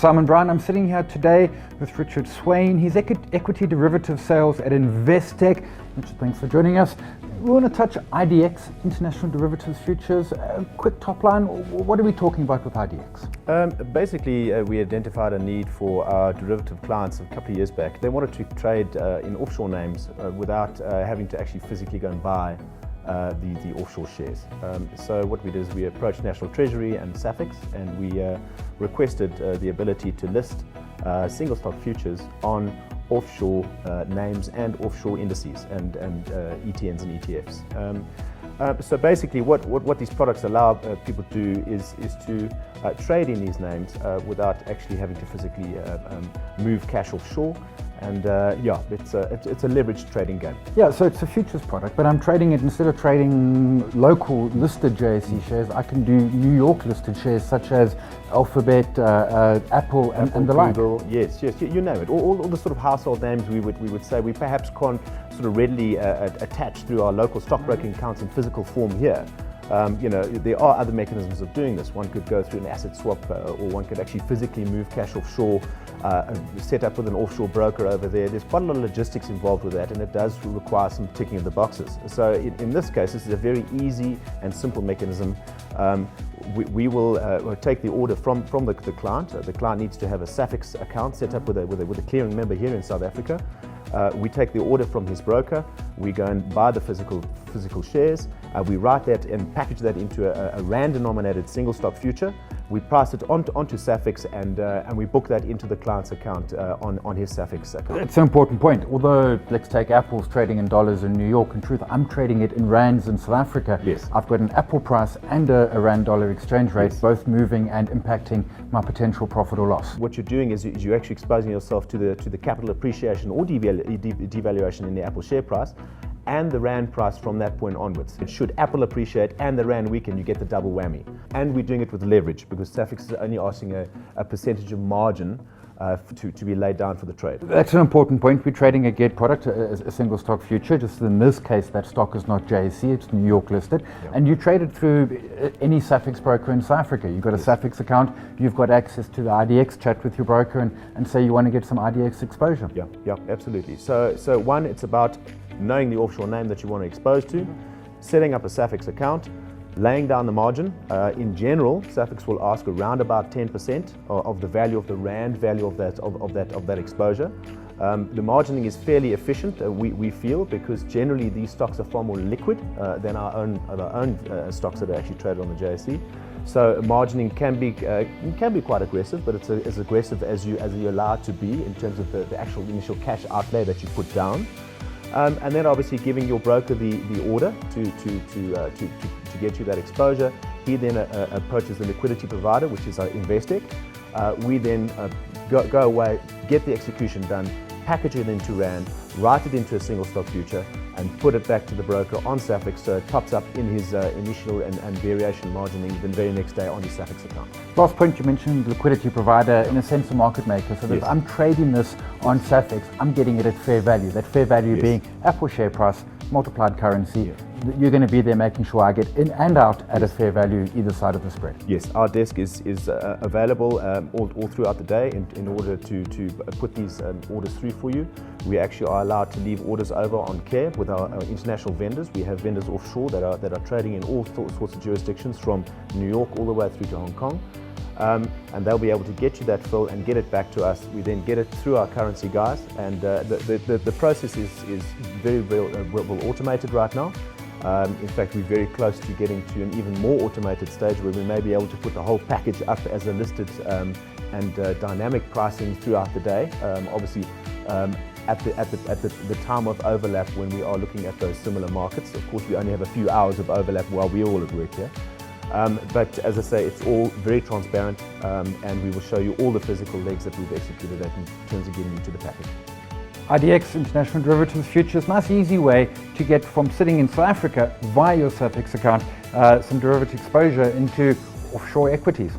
Simon Brown. I'm sitting here today with Richard Swain. He's equity derivative sales at Investec. Richard, thanks for joining us. We want to touch IDX, International Derivatives Futures. Quick top line, what are we talking about with IDX? Basically, we identified a need for our derivative clients a couple of years back. They wanted to trade in offshore names without having to actually physically go and buy the offshore shares. So what we did is we approached National Treasury and SAFEX, and we requested the ability to list single stock futures on offshore names and offshore indices and ETNs and ETFs. So basically what these products allow people to do is to trade in these names without actually having to physically move cash offshore. And it's a leveraged trading game. Yeah, so it's a futures product, but I'm trading it, instead of trading local listed JSE shares, I can do New York listed shares such as Alphabet, Apple, and the Google, like. Yes, you name it. All the sort of household names we would say we perhaps can't sort of readily attach through our local stockbroking accounts in physical form here. There are other mechanisms of doing this. One could go through an asset swap, or one could actually physically move cash offshore, set up with an offshore broker over there. There's quite a lot of logistics involved with that, and it does require some ticking of the boxes. So in this case, this is a very easy and simple mechanism. We will take the order from the client. The client needs to have a SAFEX account set up with a clearing member here in South Africa. We take the order from his broker. We go and buy the physical shares. We write that and package that into a rand-denominated single stock future. We price it onto SAFEX, and we book that into the client's account on his SAFEX account. It's an important point. Although, let's take Apple's trading in dollars in New York. In truth, I'm trading it in rands in South Africa. Yes. I've got an Apple price and a rand-dollar exchange rate, yes, both moving and impacting my potential profit or loss. What you're doing is you're actually exposing yourself to the capital appreciation or devaluation in the Apple share price, and the rand price from that point onwards. Should Apple appreciate and the rand weaken, you get the double whammy. And we're doing it with leverage, because SAFEX is only asking a percentage of margin to be laid down for the trade. That's an important point. We're trading a GET product, a single stock future. Just in this case, that stock is not JSE, it's New York listed. Yep. And you trade it through any SAFEX broker in South Africa. You've got a SAFEX account, you've got access to the IDX, chat with your broker and say you want to get some IDX exposure. Yeah, absolutely. So one, it's about knowing the offshore name that you want to expose to, setting up a SAFEX account, laying down the margin. In general, SAFEX will ask around about 10% of the value of the rand value of that exposure. The margining is fairly efficient, we feel, because generally these stocks are far more liquid than our own stocks that are actually traded on the JSE. So margining can be quite aggressive, but it's as aggressive as you're allowed to be in terms of the actual initial cash outlay that you put down. And then obviously giving your broker the order to get you that exposure. He then approaches the liquidity provider, which is Investec. We then go away, get the execution done, package it into rand, write it into a single stock future, and put it back to the broker on SAFEX, so it tops up in his initial and variation margining the very next day on his SAFEX account. Last point, you mentioned liquidity provider, in a sense a market maker. So that if I'm trading this on SAFEX, I'm getting it at fair value. That fair value being Apple share price, multiplied currency. You're going to be there making sure I get in and out at a fair value either side of the spread. Yes, our desk is available all throughout the day in order to put these orders through for you. We actually are allowed to leave orders over on care with our international vendors. We have vendors offshore that are trading in all sorts of jurisdictions, from New York all the way through to Hong Kong. And they'll be able to get you that fill and get it back to us. We then get it through our currency guys, and the process is very well automated right now. In fact, we're very close to getting to an even more automated stage where we may be able to put the whole package up as a listed and dynamic pricing throughout the day. Obviously, at the time of overlap, when we are looking at those similar markets. Of course, we only have a few hours of overlap while we're all at work here. But as I say, it's all very transparent, and we will show you all the physical legs that we've executed in terms of getting you to the package. IDX, International Derivatives Futures, nice easy way to get from sitting in South Africa via your SAFEX account some derivative exposure into offshore equities.